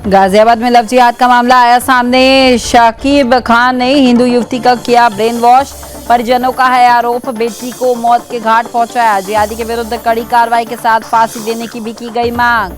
गाजियाबाद में लव जिहाद का मामला आया सामने। शाकिब खान ने हिंदू युवती का किया ब्रेन वॉश। परिजनों का है आरोप, बेटी को मौत के घाट पहुंचाया। जिहादी के विरुद्ध कड़ी कार्रवाई के साथ फांसी देने की भी की गई मांग।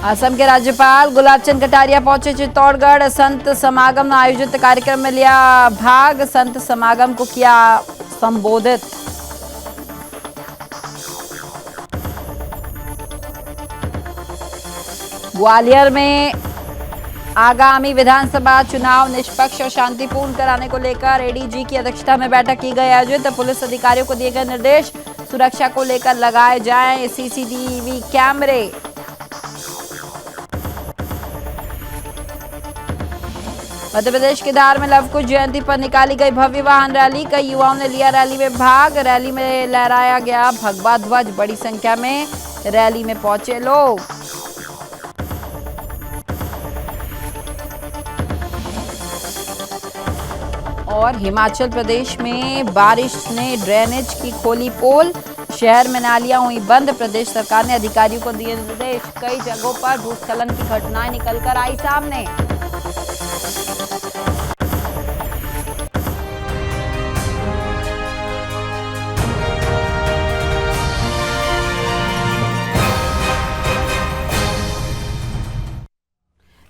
असम के राज्यपाल गुलाब चंद कटारिया पहुंचे चित्तौड़गढ़। संत समागम आयोजित कार्यक्रम में लिया भाग। संत समागम को किया संबोधित। ग्वालियर में आगामी विधानसभा चुनाव निष्पक्ष और शांतिपूर्ण कराने को लेकर एडीजी की अध्यक्षता में बैठक की गई आयोजित। पुलिस अधिकारियों को दिए गए निर्देश, सुरक्षा को लेकर लगाए जाएं सीसीटीवी कैमरे। मध्य प्रदेश के धार में लव कुश जयंती पर निकाली गई भव्य वाहन रैली। कई युवाओं ने लिया रैली में भाग। रैली में लहराया गया भगवा ध्वज। बड़ी संख्या में रैली में पहुंचे लोग। और हिमाचल प्रदेश में बारिश ने ड्रेनेज की खोली पोल। शहर में नालियां हुई बंद। प्रदेश सरकार ने अधिकारियों को दिए निर्देश। कई जगहों पर भूस्खलन की घटनाएं निकलकर आई सामने।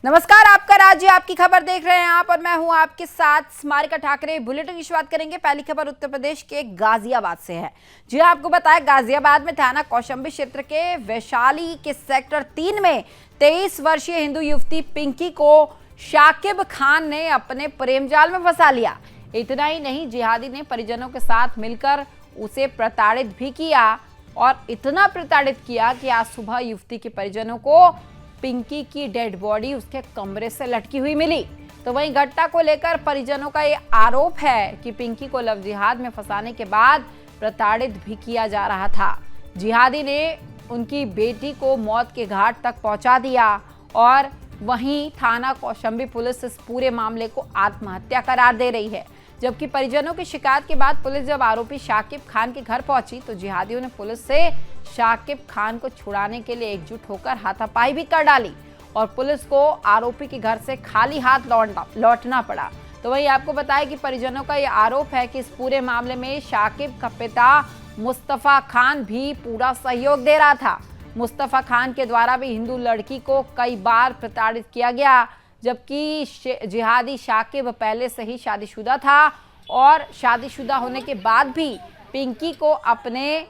नमस्कार, आपका राज्य आपकी खबर देख रहे हैं आप और मैं हूं आपके साथ स्मारिका ठाकरे। बुलेटिन की शुरुआत करेंगे। पहली खबर उत्तर प्रदेश के गाजियाबाद से है। जी हां, आपको बताएं गाजियाबाद में थाना कौशाम्बी क्षेत्र के वैशाली के सेक्टर 3 में 23 वर्षीय हिंदू युवती पिंकी को शाकिब खान ने अपने प्रेम जाल में फंसा लिया। इतना ही नहीं, जिहादी ने परिजनों के साथ मिलकर उसे प्रताड़ित भी किया और इतना प्रताड़ित किया कि आज सुबह युवती के परिजनों को पिंकी की डेड बॉडी उसके कमरे से लटकी हुई मिली। तो वहीं घटना को लेकर परिजनों का ये आरोप है कि पिंकी को लव जिहाद में फंसाने के बाद प्रताड़ित भी किया जा रहा था। जिहादी ने उनकी बेटी को मौत के घाट तक पहुंचा दिया और वहीं थाना कौशाम्बी पुलिस इस पूरे मामले को आत्महत्या करार दे रही है। जबकि परिजनों की शिकायत के बाद पुलिस जब आरोपी शाकिब खान के घर पहुंची तो जिहादियों ने पुलिस से शाकिब खान को छुड़ाने के लिए एकजुट होकर हाथापाई भी कर डाली और पुलिस को आरोपी के घर से खाली हाथ लौटना पड़ा। तो वहीं आपको बताया कि परिजनों का यह आरोप है कि इस पूरे मामले में शाकिब का पिता मुस्तफा खान भी पूरा सहयोग दे रहा था। मुस्तफा खान के द्वारा भी हिंदू लड़की को कई बार प्रताड़ित किया गया, जबकि जिहादी शाकिब पहले से ही शादीशुदा था और शादीशुदा होने के बाद भी पिंकी को अपने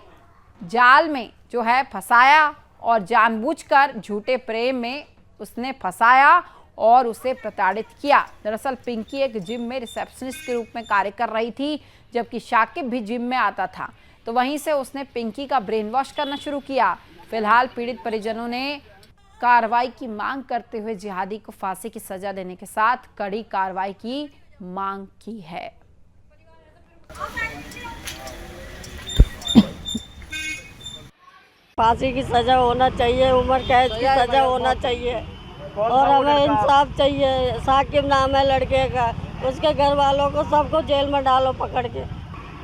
जाल में जो है फंसाया और जानबूझकर झूठे प्रेम में उसने फंसाया और उसे प्रताड़ित किया। दरअसल पिंकी एक जिम में रिसेप्शनिस्ट के रूप में कार्य कर रही थी, जबकि शाकिब भी जिम में आता था। तो वहीं से उसने पिंकी का ब्रेन वॉश करना शुरू किया। फिलहाल पीड़ित परिजनों ने कार्रवाई की मांग करते हुए जिहादी को फांसी की सजा देने के साथ कड़ी कार्रवाई की मांग की है। फांसी की सजा होना चाहिए, उम्र कैद की सजा होना चाहिए और हमें इंसाफ चाहिए। साकिब नाम है लड़के का, उसके घर वालों को सबको जेल में डालो पकड़ के।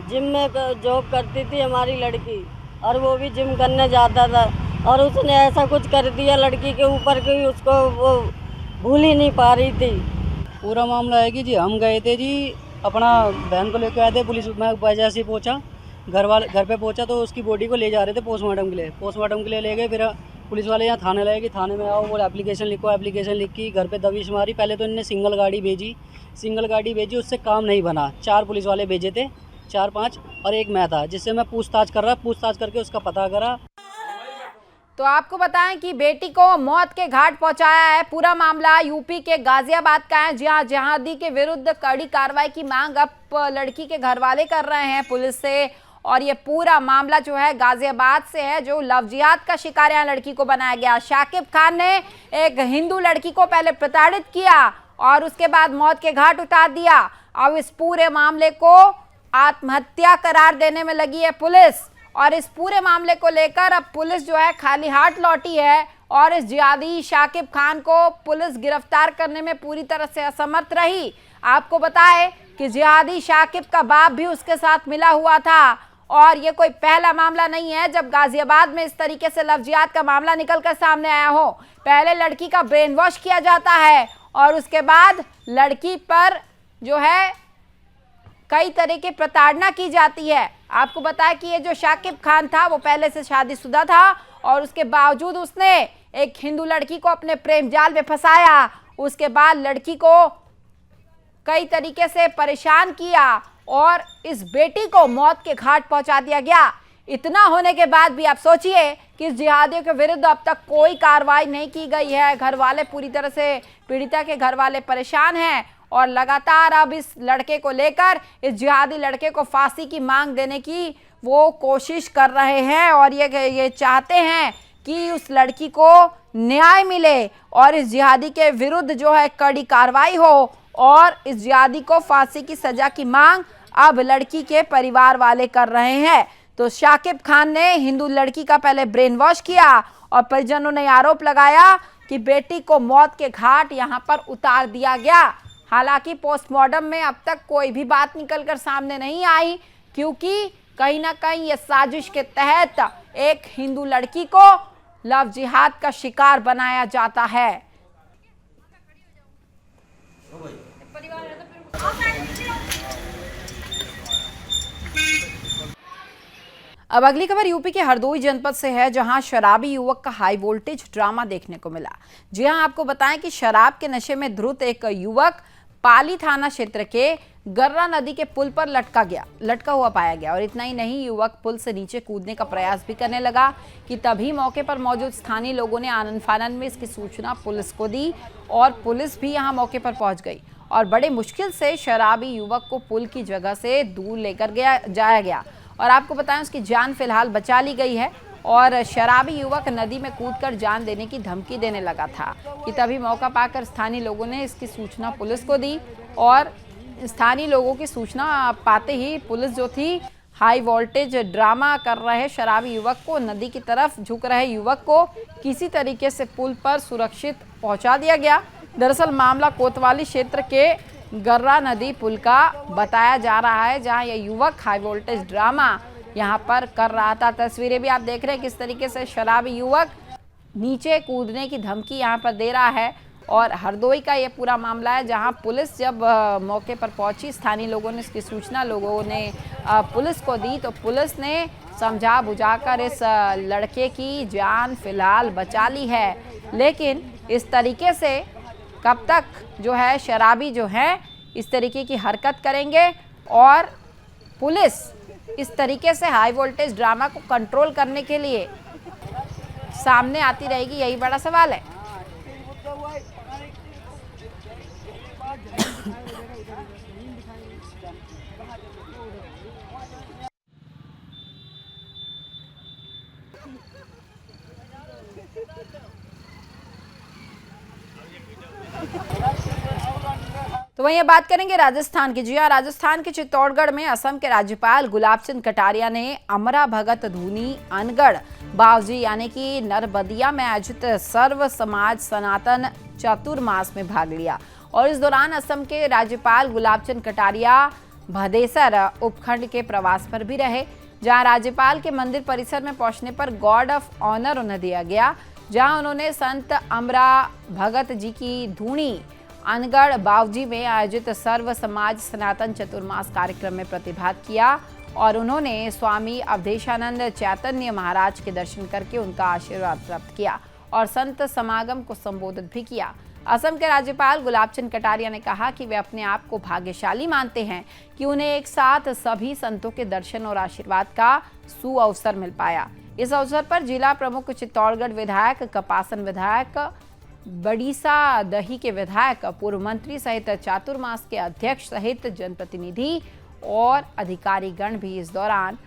जिम में जॉब करती थी हमारी लड़की और वो भी जिम करने जाता था और उसने ऐसा कुछ कर दिया लड़की के ऊपर कि उसको वो भूल ही नहीं पा रही थी। पूरा मामला है कि जी हम गए थे जी, अपना बहन को लेकर आए थे। पुलिस में वजह से पहुँचा, घर पे पहुंचा तो उसकी बॉडी को ले जा रहे थे पोस्टमार्टम के लिए ले गए। फिर पुलिस वाले यहाँ थाने लाए कि थाने में आओ, वो एप्लीकेशन लिखो। एप्लीकेशन लिख के घर पे दबिश मारी। पहले तो इन्होंने सिंगल गाड़ी भेजी, उससे काम नहीं बना। 4 पुलिस वाले भेजे थे, 4-5 और एक मैं था, जिससे मैं पूछताछ करके उसका पता करा। तो आपको बताएं कि बेटी को मौत के घाट पहुंचाया है। पूरा मामला यूपी के गाजियाबाद का है, जहां जिहादी के विरुद्ध कड़ी कार्रवाई की मांग अब लड़की के घर वाले कर रहे हैं पुलिस से। और ये पूरा मामला जो है गाजियाबाद से है, जो लव जिहाद का शिकार यहाँ लड़की को बनाया गया। शाकिब खान ने एक हिंदू लड़की को पहले प्रताड़ित किया और उसके बाद मौत के घाट उतार दिया। अब इस पूरे मामले को आत्महत्या करार देने में लगी है पुलिस और इस पूरे मामले को लेकर अब पुलिस जो है खाली हाथ लौटी है और इस जिहादी शाकिब खान को पुलिस गिरफ्तार करने में पूरी तरह से असमर्थ रही। आपको बताएं कि जिहादी शाकिब का बाप भी उसके साथ मिला हुआ था और ये कोई पहला मामला नहीं है जब गाजियाबाद में इस तरीके से लव जिहाद का मामला निकलकर सामने आया हो। पहले लड़की का ब्रेन वॉश किया जाता है और उसके बाद लड़की पर जो है कई तरह की प्रताड़ना की जाती है। आपको बताया कि ये जो शाकिब खान था वो पहले से शादीशुदा था और उसके बावजूद उसने एक हिंदू लड़की को अपने प्रेम जाल में फंसाया। उसके बाद लड़की को कई तरीके से परेशान किया और इस बेटी को मौत के घाट पहुंचा दिया गया। इतना होने के बाद भी आप सोचिए कि इस जिहादियों के विरुद्ध अब तक कोई कार्रवाई नहीं की गई है। घर वाले पूरी तरह से, पीड़िता के घर वाले परेशान हैं और लगातार अब इस लड़के को लेकर, इस जिहादी लड़के को फांसी की मांग देने की वो कोशिश कर रहे हैं और ये चाहते हैं कि उस लड़की को न्याय मिले और इस जिहादी के विरुद्ध जो है कड़ी कार्रवाई हो और इस जिहादी को फांसी की सजा की मांग अब लड़की के परिवार वाले कर रहे हैं। तो शाकिब खान ने हिंदू लड़की का पहले ब्रेन वॉश किया और परिजनों ने आरोप लगाया कि बेटी को मौत के घाट यहां पर उतार दिया गया। हालांकि पोस्टमार्टम में अब तक कोई भी बात निकलकर सामने नहीं आई, क्योंकि कहीं ना कहीं ये साजिश के तहत एक हिंदू लड़की को लव जिहाद का शिकार बनाया जाता है। अब अगली खबर यूपी के हरदोई जनपद से है, जहां शराबी युवक का हाई वोल्टेज ड्रामा देखने को मिला। जी हां, आपको बताएं कि शराब के नशे में धुत एक युवक पाली थाना क्षेत्र के गर्रा नदी के पुल पर लटका हुआ पाया गया। और इतना ही नहीं, युवक पुल से नीचे कूदने का प्रयास भी करने लगा कि तभी मौके पर मौजूद स्थानीय लोगों ने आनन फानन में इसकी सूचना पुलिस को दी और पुलिस भी यहां मौके पर पहुंच गई और बड़े मुश्किल से शराबी युवक को पुल की जगह से दूर लेकर जाया गया। और आपको बताएं, उसकी जान फिलहाल बचा ली गई है और शराबी युवक नदी में कूदकर जान देने की धमकी देने लगा था कि तभी मौका पाकर स्थानीय लोगों ने इसकी सूचना पुलिस को दी और स्थानीय लोगों की सूचना पाते ही पुलिस जो थी, हाई वोल्टेज ड्रामा कर रहे शराबी युवक को, नदी की तरफ झुक रहे युवक को किसी तरीके से पुल पर सुरक्षित पहुंचा दिया गया। दरअसल मामला कोतवाली क्षेत्र के गर्रा नदी पुल का बताया जा रहा है, जहां यह युवक हाई वोल्टेज ड्रामा यहां पर कर रहा था। तस्वीरें भी आप देख रहे हैं किस तरीके से शराबी युवक नीचे कूदने की धमकी यहां पर दे रहा है। और हरदोई का ये पूरा मामला है, जहां पुलिस जब मौके पर पहुंची, स्थानीय लोगों ने इसकी सूचना लोगों ने पुलिस को दी तो पुलिस ने समझा बुझाकर इस लड़के की जान फिलहाल बचा ली है। लेकिन इस तरीके से कब तक जो है शराबी जो है इस तरीके की हरकत करेंगे और पुलिस इस तरीके से हाई वोल्टेज ड्रामा को कंट्रोल करने के लिए सामने आती रहेगी, यही बड़ा सवाल है। तो वहीं बात करेंगे राजस्थान की। जी हाँ, राजस्थान के चित्तौड़गढ़ में असम के राज्यपाल गुलाब चंद कटारिया ने अमरा भगत धूनी अनगढ़ बावजी यानी कि नरबदिया में आयोजित सर्व समाज सनातन चातुर्मास में भाग लिया। और इस दौरान असम के राज्यपाल गुलाब चंद कटारिया भदेसर उपखंड के प्रवास पर भी रहे, जहां राज्यपाल के मंदिर परिसर में पहुंचने पर गार्ड ऑफ ऑनर उन्हें दिया गया, जहां उन्होंने संत अमरा भगत जी की धूनी अनगढ़ बावजी में आयोजित सर्व समाज सनातन चतुर्मास कार्यक्रम में प्रतिभाग किया और उन्होंने स्वामी अवधेशानंद चैतन्य महाराज के दर्शन करके उनका आशीर्वाद प्राप्त किया और संत समागम को संबोधित भी किया। असम के राज्यपाल गुलाब चंद कटारिया ने कहा कि वे अपने आप को भाग्यशाली मानते हैं कि उन्हें एक साथ सभी संतों के दर्शन और आशीर्वाद का सुअवसर मिल पाया। इस अवसर पर जिला प्रमुख चित्तौड़गढ़ विधायक, कपासन विधायक, बड़ीसा दही के विधायक, पूर्व मंत्री सहित चातुर्मास के अध्यक्ष सहित जनप्रतिनिधि और अधिकारीगण भी इस दौरान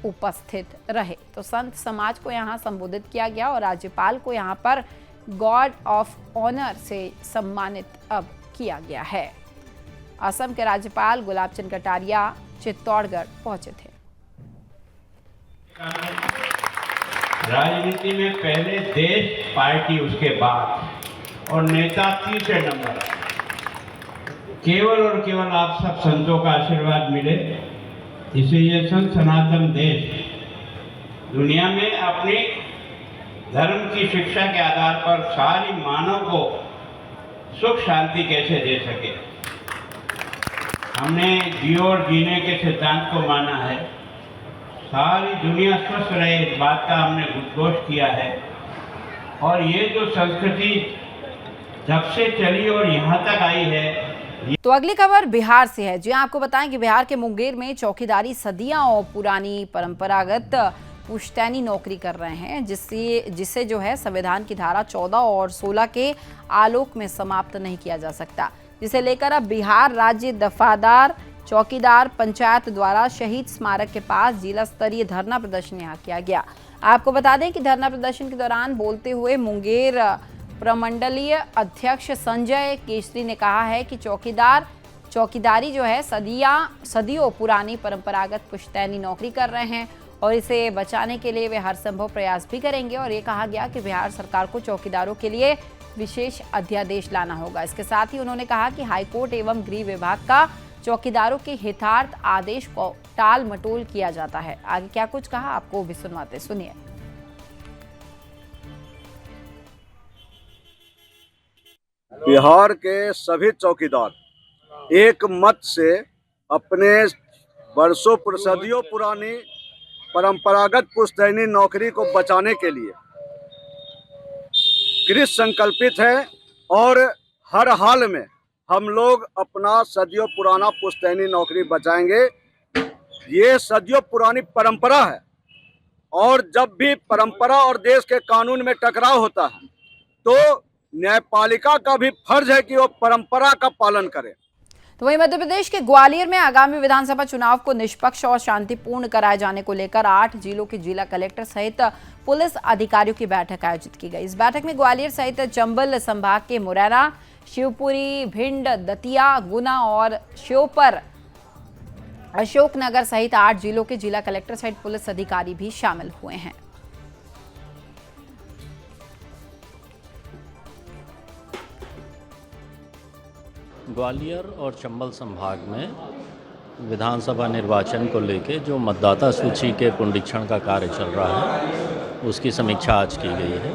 उपस्थित रहे। तो संत समाज को यहां संबोधित किया गया और राज्यपाल को यहां पर गार्ड ऑफ ऑनर से सम्मानित अब किया गया है। असम के राज्यपाल गुलाब चंद कटारिया चित्तौड़गढ़ पहुंचे थे। राजनीति में पहले देश, पार्टी उसके बाद और नेता तीसरे नंबर। केवल और केवल आप सब संतों का आशीर्वाद मिले इसलिए सनातन देश दुनिया में अपने धर्म की शिक्षा के आधार पर सारी मानव को सुख शांति कैसे दे सके। हमने जियो और जीने के सिद्धांत को माना है। सारी दुनिया स्वस्थ रहे इस बात का हमने उद्घोष किया है। और ये जो संस्कृति जब से चली और यहाँ तक आई है। तो अगली खबर बिहार से है। जी आपको बताएं कि बिहार के मुंगेर में चौकीदारी सदियों पुरानी परंपरागत पुश्तैनी नौकरी कर रहे हैं, जिसे जो है संविधान की धारा 14 और 16 के आलोक में समाप्त नहीं किया जा सकता, जिसे लेकर अब बिहार राज्य दफादार चौकीदार पंचायत द्वारा शहीद स्मारक के पास जिला स्तरीय धरना प्रदर्शन यहाँ किया गया। आपको बता दें कि धरना प्रदर्शन के दौरान बोलते हुए मुंगेर प्रमंडलीय अध्यक्ष संजय केसरी ने कहा है कि चौकीदारी जो है सदियों पुरानी परंपरागत पुश्तैनी नौकरी कर रहे हैं और इसे बचाने के लिए वे हर संभव प्रयास भी करेंगे। और ये कहा गया कि बिहार सरकार को चौकीदारों के लिए विशेष अध्यादेश लाना होगा। इसके साथ ही उन्होंने कहा कि हाईकोर्ट एवं गृह विभाग का चौकीदारों के हितार्थ आदेश को टाल मटोल किया जाता है। आगे क्या कुछ कहा आपको भी सुनवाते, सुनिए। बिहार के सभी चौकीदार एक मत से अपने सदियों पुरानी परंपरागत पुश्तैनी नौकरी को बचाने के लिए कृत संकल्पित है और हर हाल में हम लोग अपना सदियों पुराना पुश्तैनी नौकरी बचाएंगे। ये सदियों पुरानी परंपरा है और जब भी परंपरा और देश के कानून में टकराव होता है तो न्यायपालिका का भी फर्ज है कि वो परंपरा का पालन करे। तो वहीं मध्य प्रदेश के ग्वालियर में आगामी विधानसभा चुनाव को निष्पक्ष और शांतिपूर्ण कराए जाने को लेकर 8 जिलों के जिला कलेक्टर सहित पुलिस अधिकारियों की बैठक आयोजित की गई। इस बैठक में ग्वालियर सहित चंबल संभाग के मुरैना, शिवपुरी, भिंड, दतिया, गुना और श्योपुर, अशोकनगर सहित 8 जिलों के जिला कलेक्टर सहित पुलिस अधिकारी भी शामिल हुए हैं। ग्वालियर और चंबल संभाग में विधानसभा निर्वाचन को लेकर जो मतदाता सूची के पुनरीक्षण का कार्य चल रहा है उसकी समीक्षा आज की गई है।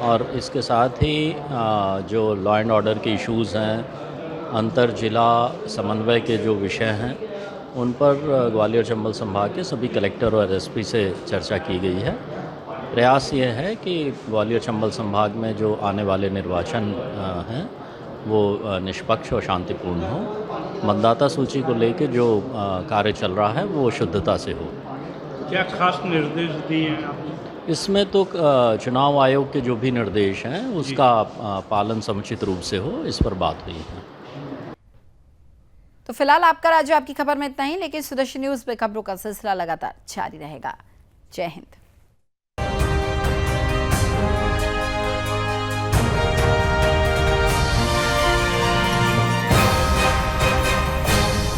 और इसके साथ ही जो लॉ एंड ऑर्डर के इश्यूज़ हैं, अंतर जिला समन्वय के जो विषय हैं, उन पर ग्वालियर चंबल संभाग के सभी कलेक्टर और एसपी से चर्चा की गई है। प्रयास ये है कि ग्वालियर चंबल संभाग में जो आने वाले निर्वाचन हैं वो निष्पक्ष और शांतिपूर्ण हो। मतदाता सूची को लेकर जो कार्य चल रहा है वो शुद्धता से हो। क्या खास निर्देश दिए हैं आपने? इसमें तो चुनाव आयोग के जो भी निर्देश हैं उसका पालन समुचित रूप से हो, इस पर बात हुई है। तो फिलहाल आपका राज्य आपकी खबर में इतना ही, लेकिन सुदर्शन न्यूज पे खबरों का सिलसिला लगातार जारी रहेगा। जय हिंद।